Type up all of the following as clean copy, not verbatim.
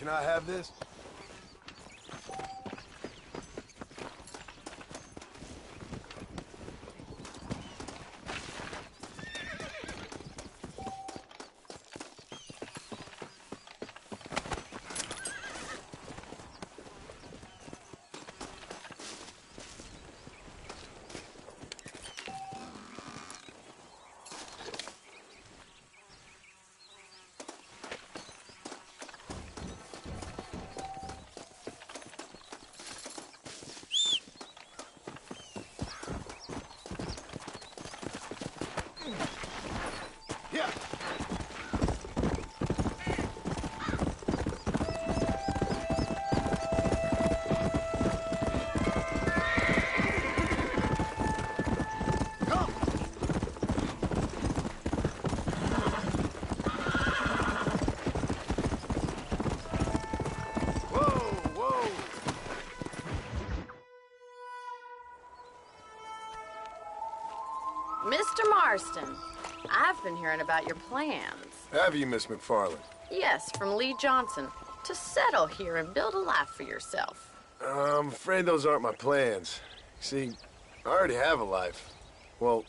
Can I have this? Yeah. Mr. Marston, I've been hearing about your plans. Have you, Miss McFarland? Yes, from Lee Johnson, to settle here and build a life for yourself. I'm afraid those aren't my plans. See, I already have a life. Well,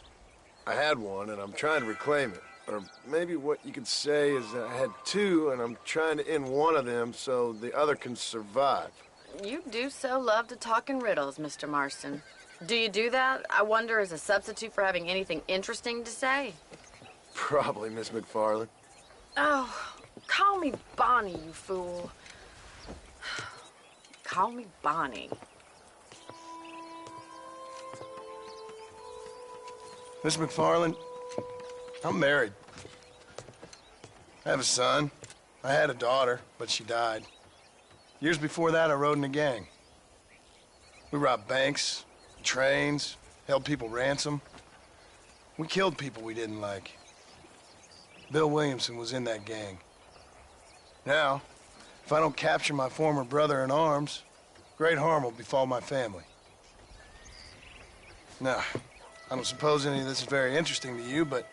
I had one, and I'm trying to reclaim it. Or maybe what you could say is I had two, and I'm trying to end one of them so the other can survive. You do so love to talk in riddles, Mr. Marston. Do you do that, I wonder, as a substitute for having anything interesting to say? Probably, Miss McFarland. Oh, call me Bonnie, you fool. Call me Bonnie. Miss McFarland, I'm married. I have a son. I had a daughter, but she died. Years before that, I rode in a gang. We robbed banks, trains, held people ransom. We killed people we didn't like. Bill Williamson was in that gang. Now, if I don't capture my former brother in arms, great harm will befall my family. Now, I don't suppose any of this is very interesting to you, but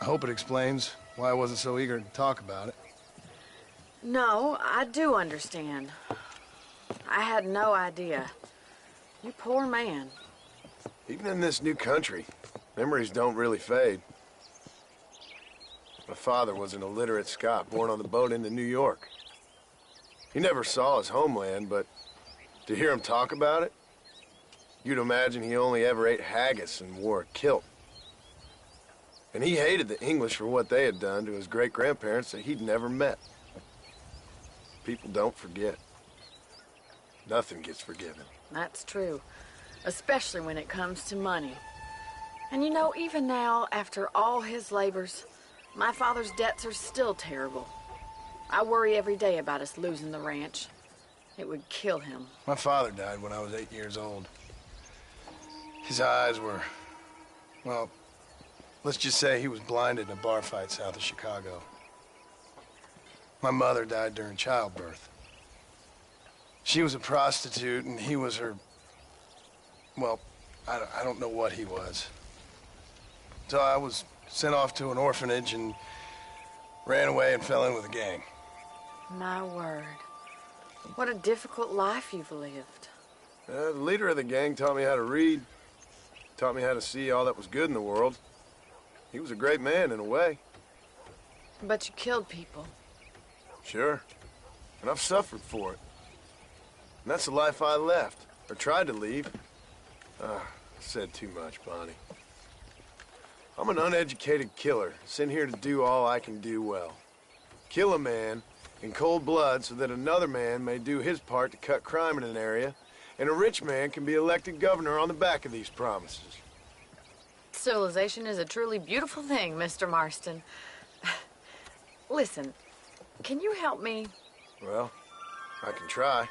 I hope it explains why I wasn't so eager to talk about it. No, I do understand. I had no idea. You poor man. Even in this new country, memories don't really fade. My father was an illiterate Scot born on the boat into New York. He never saw his homeland, but to hear him talk about it, you'd imagine he only ever ate haggis and wore a kilt. And he hated the English for what they had done to his great-grandparents that he'd never met. People don't forget. Nothing gets forgiven. That's true, especially when it comes to money. And you know, even now, after all his labors, my father's debts are still terrible. I worry every day about us losing the ranch. It would kill him. My father died when I was 8 years old. His eyes were, well, let's just say he was blinded in a bar fight south of Chicago. My mother died during childbirth. She was a prostitute, and he was her... Well, I don't know what he was. So I was sent off to an orphanage and ran away and fell in with a gang. My word. What a difficult life you've lived. The leader of the gang taught me how to read, taught me how to see all that was good in the world. He was a great man in a way. But you killed people. Sure. And I've suffered for it. And that's the life I left, or tried to leave. I said too much, Bonnie. I'm an uneducated killer, sent here to do all I can do well. Kill a man in cold blood so that another man may do his part to cut crime in an area, and a rich man can be elected governor on the back of these promises. Civilization is a truly beautiful thing, Mr. Marston. Listen, can you help me? Well, I can try.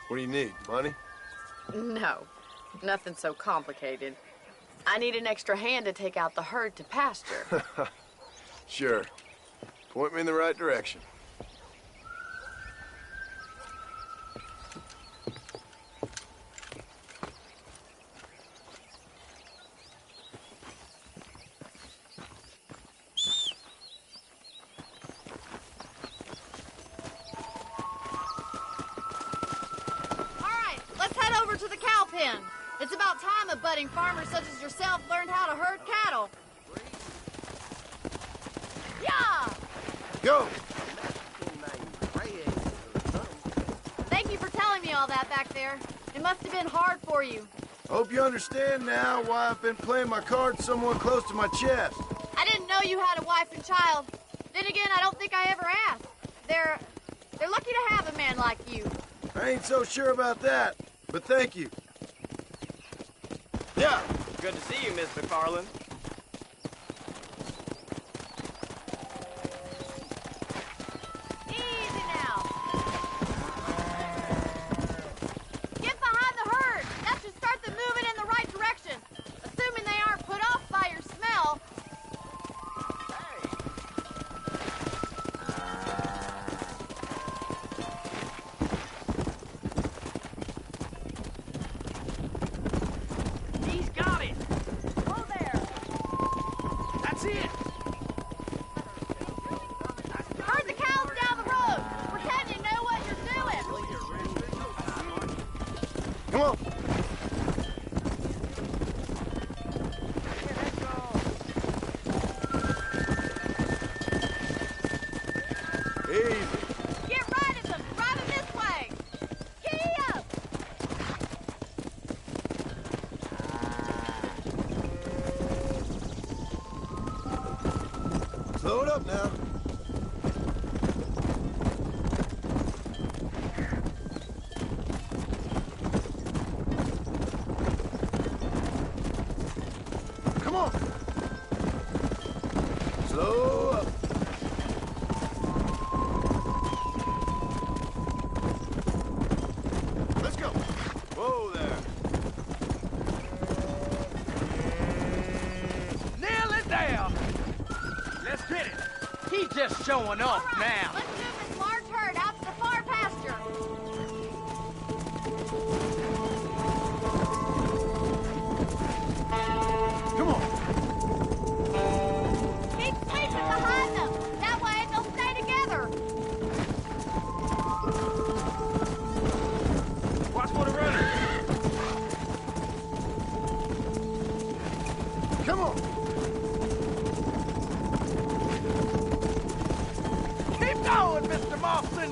What do you need, money? No, nothing so complicated. I need an extra hand to take out the herd to pasture. Sure. Point me in the right direction. pen. It's about time a budding farmer such as yourself learned how to herd cattle. Yeah! Go! Thank you for telling me all that back there. It must have been hard for you. Hope you understand now why I've been playing my cards somewhat close to my chest. I didn't know you had a wife and child. Then again, I don't think I ever asked. They're lucky to have a man like you. I ain't so sure about that, but thank you. Yeah. Good to see you, Miss McFarland. Easy now. Get behind the herd. That should start them moving in the right direction. Assuming they aren't put off by your smell. He's got it. Oh, there. That's it. Herd the cows down the road. Pretend you know what you're doing. Come on. Easy. Get right at them. Drive them this way. Giddy up. Slow it up now. Come on. Slow up. Let's go. Whoa there. Nail it down. Let's get it. He's just showing off All right, now. let's move this large herd out to the far pasture. Come on. Keep sweeping behind them. That way they'll stay together. Watch for the runner. Come on. Keep going, Mr. Marston.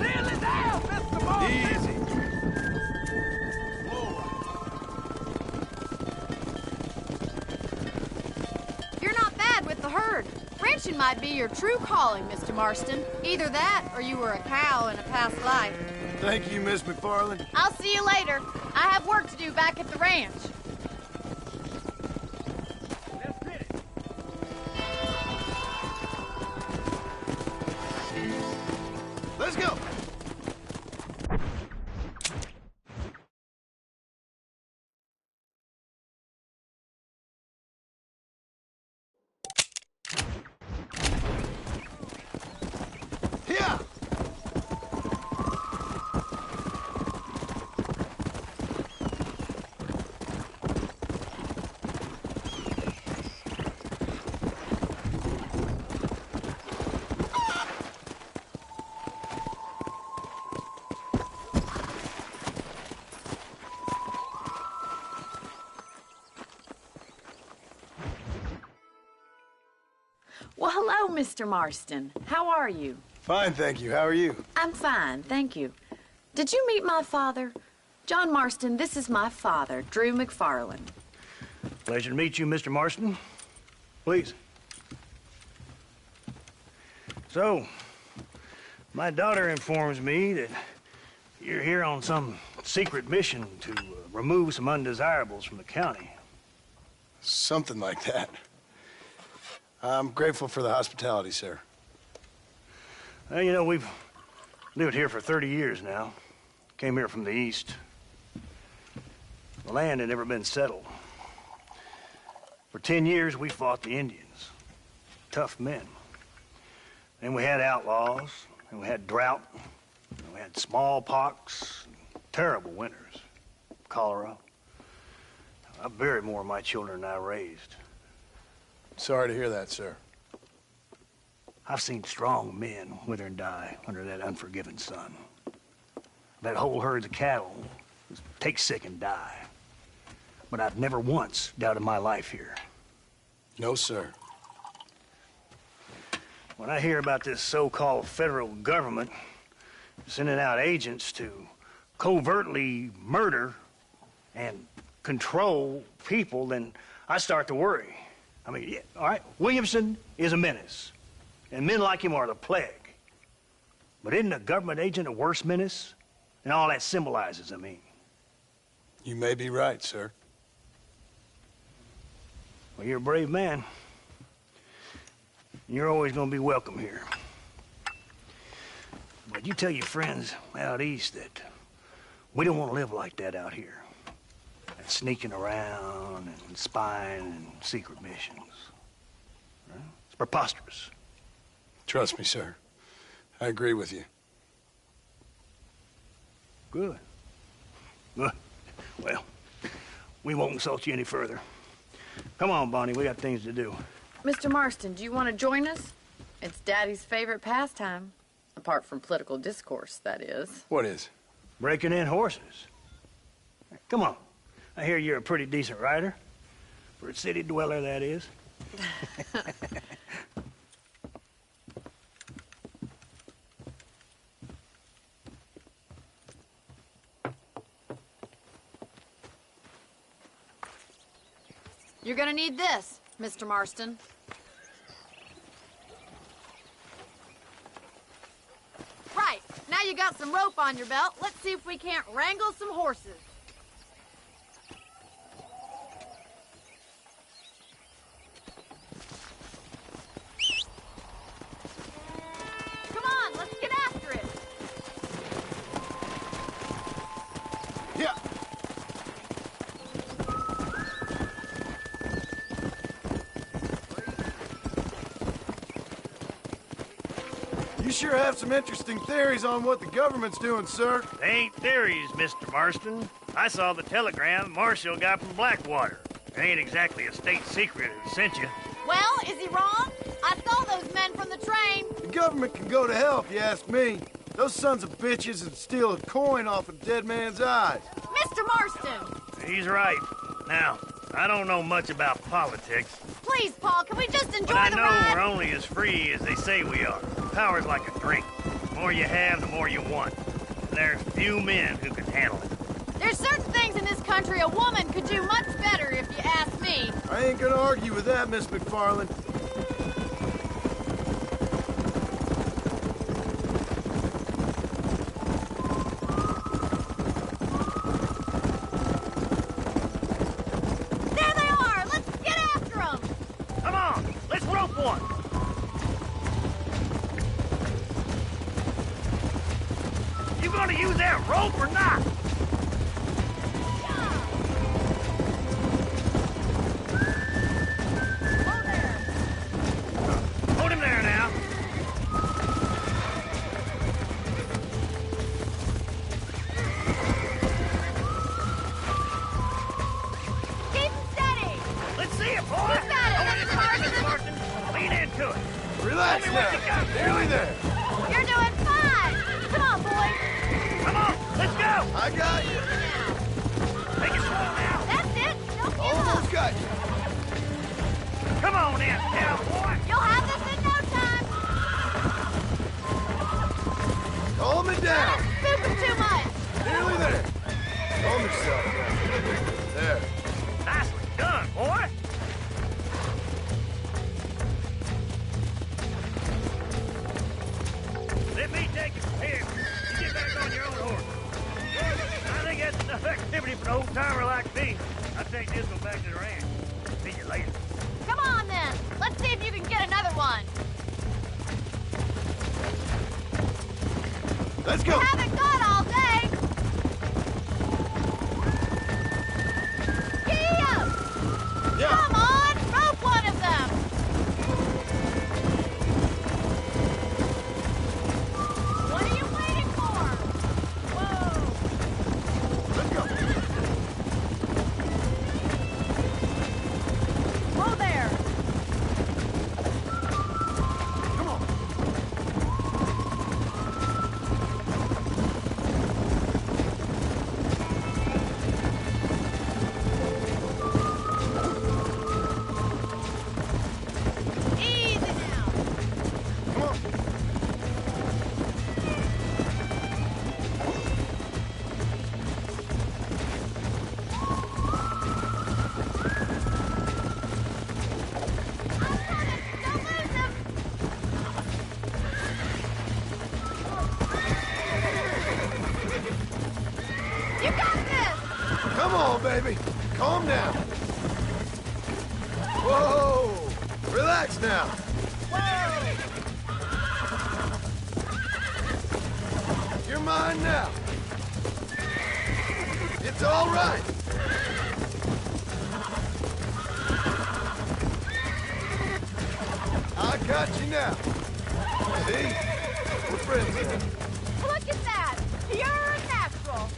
Nail it down, Mr. Marston. Easy. You're not bad with the herd. Ranching might be your true calling, Mr. Marston. Either that, or you were a cow in a past life. Thank you, Miss McFarland. I'll see you later. I have work to do back at the ranch. Let's get it. Let's go. Yeah. Well, hello, Mr. Marston. How are you? Fine, thank you. How are you? I'm fine, thank you. Did you meet my father? John Marston, this is my father, Drew McFarland. Pleasure to meet you, Mr. Marston. Please. So, my daughter informs me that you're here on some secret mission to remove some undesirables from the county. Something like that. I'm grateful for the hospitality, sir. Well, you know, we've lived here for 30 years now. Came here from the east. The land had never been settled. For 10 years, we fought the Indians. Tough men. Then we had outlaws, and we had drought, and we had smallpox, terrible winters, cholera. I buried more of my children than I raised. Sorry to hear that, sir. I've seen strong men wither and die under that unforgiving sun. That whole herd of cattle was take sick and die. But I've never once doubted my life here. No, sir. When I hear about this so-called federal government sending out agents to covertly murder and control people, then I start to worry. I mean, yeah, all right, Williamson is a menace, and men like him are the plague. But isn't a government agent a worse menace? And all that symbolizes, I mean. You may be right, sir. Well, you're a brave man. You're always gonna be welcome here. But you tell your friends out east that we don't want to live like that out here. And sneaking around and spying and secret missions. Right? It's preposterous. Trust me, sir. I agree with you. Good. Good. Well, we won't insult you any further. Come on, Bonnie, we got things to do. Mr. Marston, do you want to join us? It's Daddy's favorite pastime. Apart from political discourse, that is. What is? Breaking in horses. Come on. I hear you're a pretty decent rider. For a city dweller, that is. You're gonna need this, Mr. Marston. Right, now you got some rope on your belt. Let's see if we can't wrangle some horses. Come on, let's get after it. Yeah. You sure have some interesting theories on what the government's doing, sir. They ain't theories, Mr. Marston. I saw the telegram Marshall got from Blackwater. It ain't exactly a state secret who sent you. Well, is he wrong? I saw those men from the train. The government can go to hell if you ask me. Those sons of bitches would steal a coin off a dead man's eyes. Mr. Marston! He's right. Now, I don't know much about politics, Please, Paul, can we just enjoy but I the know ride? we're only as free as they say we are. Power's like a drink. The more you have, the more you want. And there's few men who can handle it. There's certain things in this country a woman could do much better, if you ask me. I ain't gonna argue with that, Miss McFarland. There they are! Let's get after them! Come on, let's rope one. You gonna use that rope or not? Oh, there! Hold him there now. Keep them steady! Let's see it, boy. You got it, Over this Mr. way, Mr. Marston. Marston. Lean into it. Relax Tell me what you now. got, Nearly there. You're doing fine! Come on, boy! Come on, let's go. I got you. Take it slow now. That's it! Don't give Almost up! got you. Come on in, cowboy. You'll have this in no time! Calm it down. Super too much! Nearly there. Calm yourself down. There. Nicely done, boy. Let me take it from here. You get back on your own horse. I think that's enough activity for an old-timer like me. I'll take this one back to the ranch. See you later. Come on, then! Let's see if you can get another one! Let's go. Haven't got all day! Giddy up! Yeah. Come on! Rope one of them! What are you waiting for? Whoa! Let's go. Whoa there! Come on. Calm down. Whoa! Relax now. You're mine now. It's all right. I got you now. See? We're friends now. Look at that! You're a natural!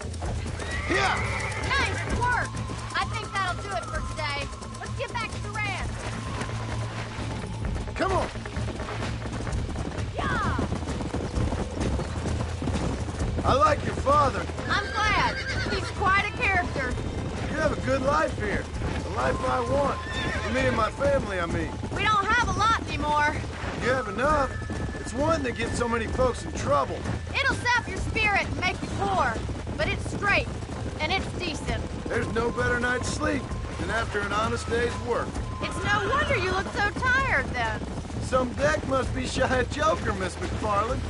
Yeah! Nice work! I think that'll do it for today. Let's get back to the ranch. Come on! Yeah! I like your father. I'm glad. He's quite a character. You have a good life here. The life I want. For me and my family, I mean. We don't have a lot anymore. You have enough. It's one that gets so many folks in trouble. It'll sap your spirit and make you poor. But it's straight, and it's decent. There's no better night's sleep than after an honest day's work. It's no wonder you look so tired then. Some deck must be shy of Joker, Miss McFarland.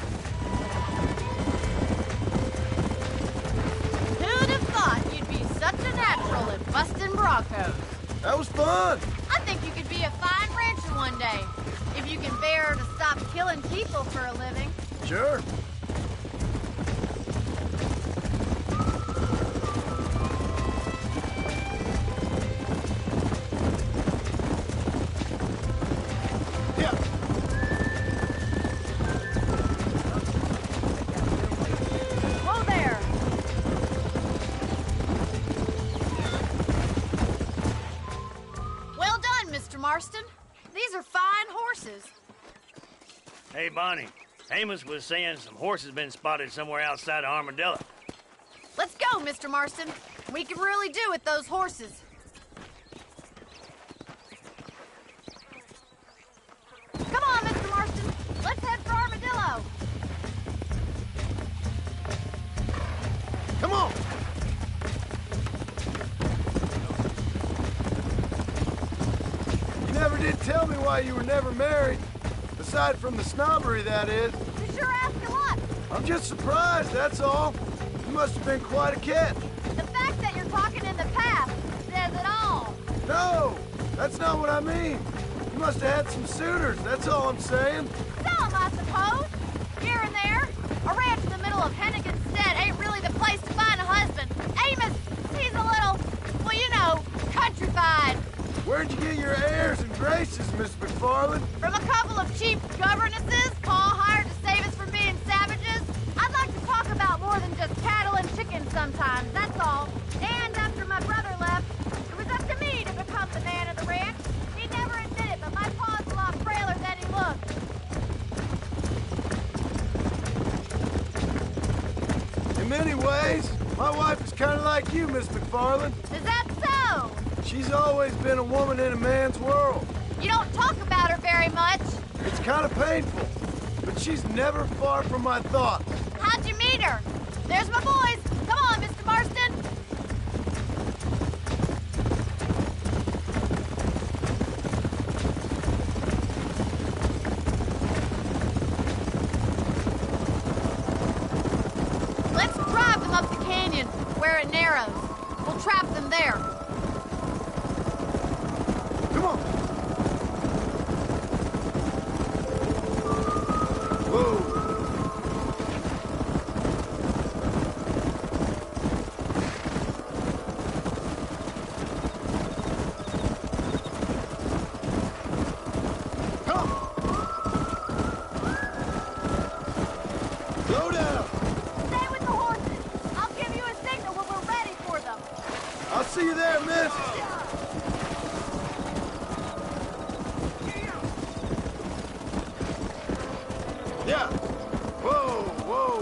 Who'd have thought you'd be such a natural at busting Broncos? That was fun. I think you could be a fine rancher one day. If you can bear to stop killing people for a living. Sure. Yeah. Whoa there! Well done, Mr. Marston. These are fine horses. Hey, Bonnie. Amos was saying some horses been spotted somewhere outside of Armadillo. Let's go, Mr. Marston. We can really do with those horses. Come on, Mr. Marston. Let's head for Armadillo. Come on. You never did tell me why you were never married. Aside from the snobbery, that is. You sure ask a lot. I'm just surprised, that's all. You must have been quite a catch. The fact that you're talking in the past says it all. No, that's not what I mean. You must have had some suitors, that's all I'm saying. Some, I suppose. Here and there. A ranch in the middle of Hennigan's Stead ain't really the place to find a husband. Amos, he's a little, well, you know, countrified. Where'd you get your airs and graces, Miss McFarland? From a couple of cheap governesses Paul hired to save us from being savages. I'd like to talk about more than just cattle and chickens sometimes, that's all. And after my brother left, it was up to me to become the man of the ranch. He never admitted, but my pa's a lot frailer than he looked. In many ways, my wife is kind of like you, Miss McFarland. Is that so? She's always been a woman in a man's world. You don't talk about her very much. It's kind of painful, but she's never far from my thoughts. How'd you meet her? There's my boys. Come on, Mr. Marston. Let's drive them up the canyon where it narrows. We'll trap them there. Come on. Whoa. Come. Slow down. Stay with the horses. I'll give you a signal when we're ready for them. I'll see you there, miss. Yeah. Whoa, whoa.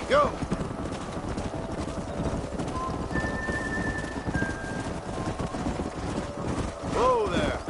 Go. Whoa there.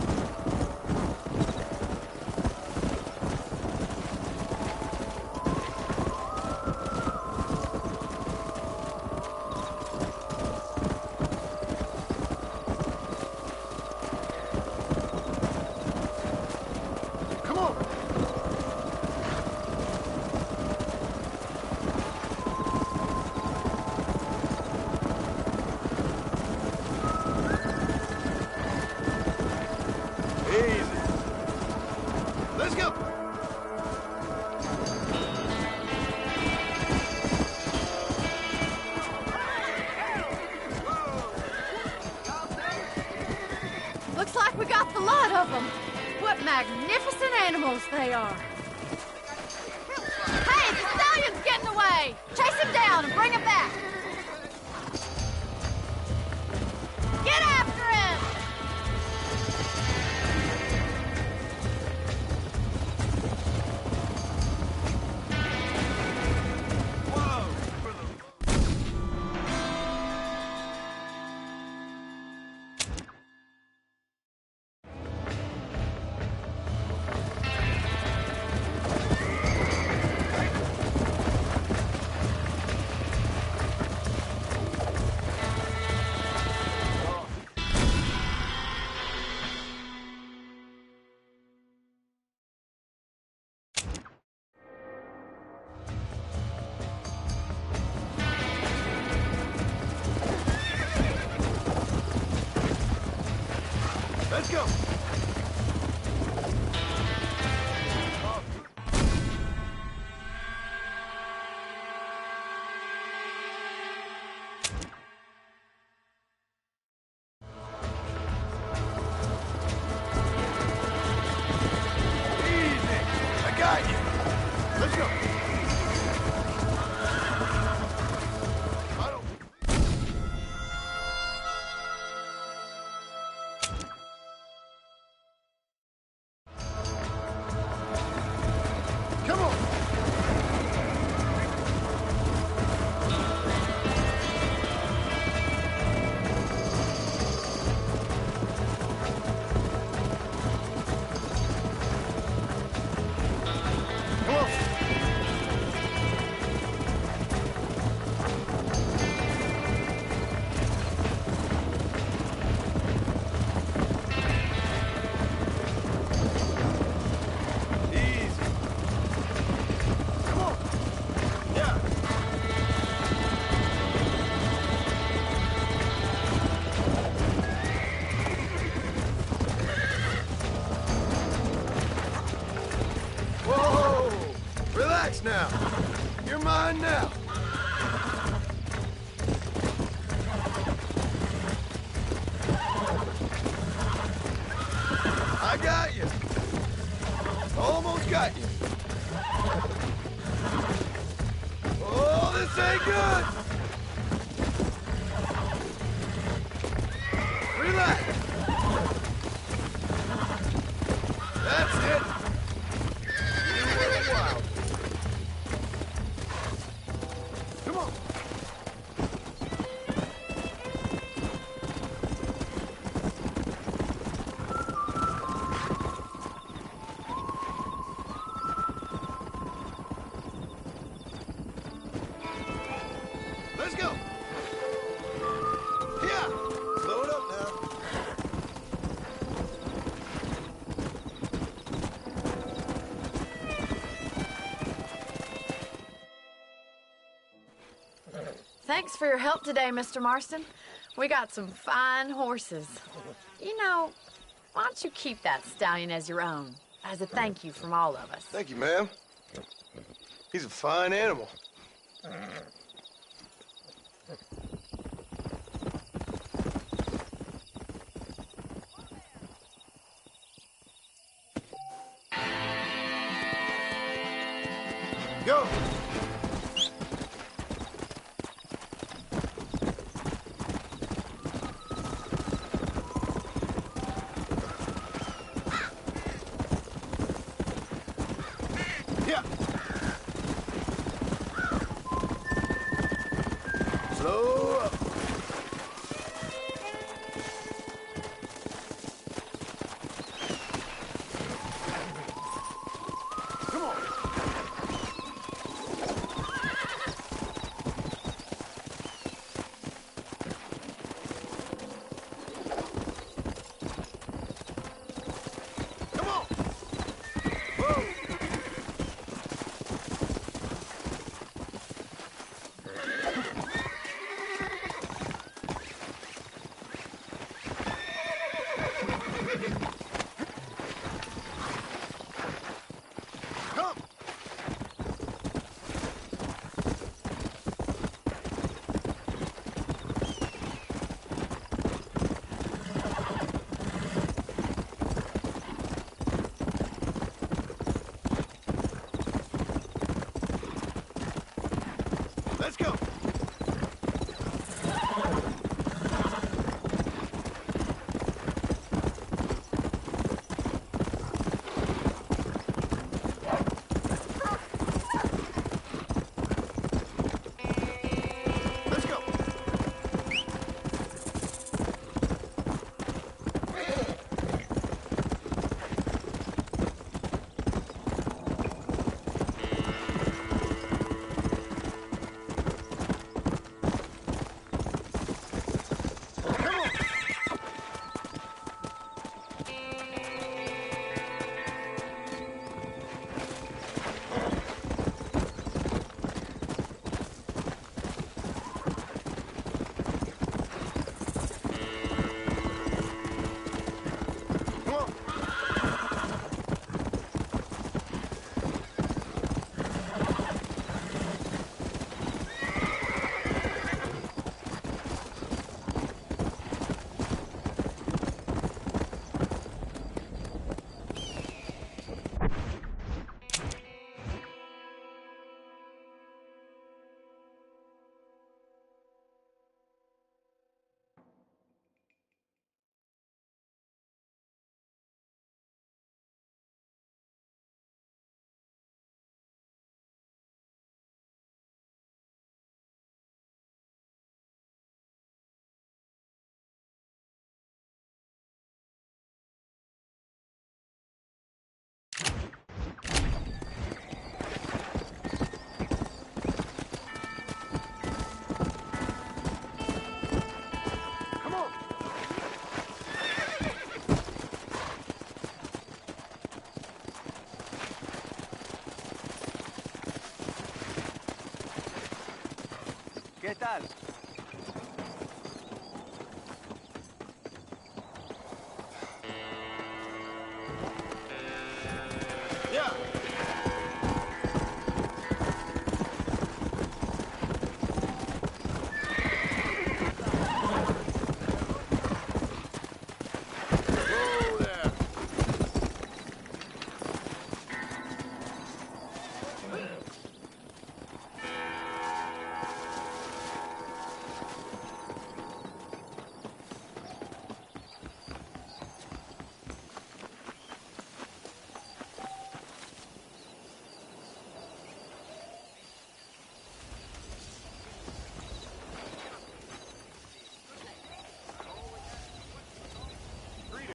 Magnificent animals they are. Hey, the stallion's getting away! Chase him down and bring him back! Get after him! Let's go! Easy! I got you! Let's go! I don't... Come on! Come on! Easy. Come on. Yeah. Whoa! Relax now. You're mine now. I got you. Almost got you. Oh, this ain't good. Relax. That's it. You were wild. Come on. Let's go. Yeah. Slow it up now. Thanks for your help today, Mr. Marston. We got some fine horses. You know, why don't you keep that stallion as your own, as a thank you from all of us? Thank you, ma'am. He's a fine animal. Go! Yeah! Slow up. Come on. Let's go. Let's go. ¿Qué tal?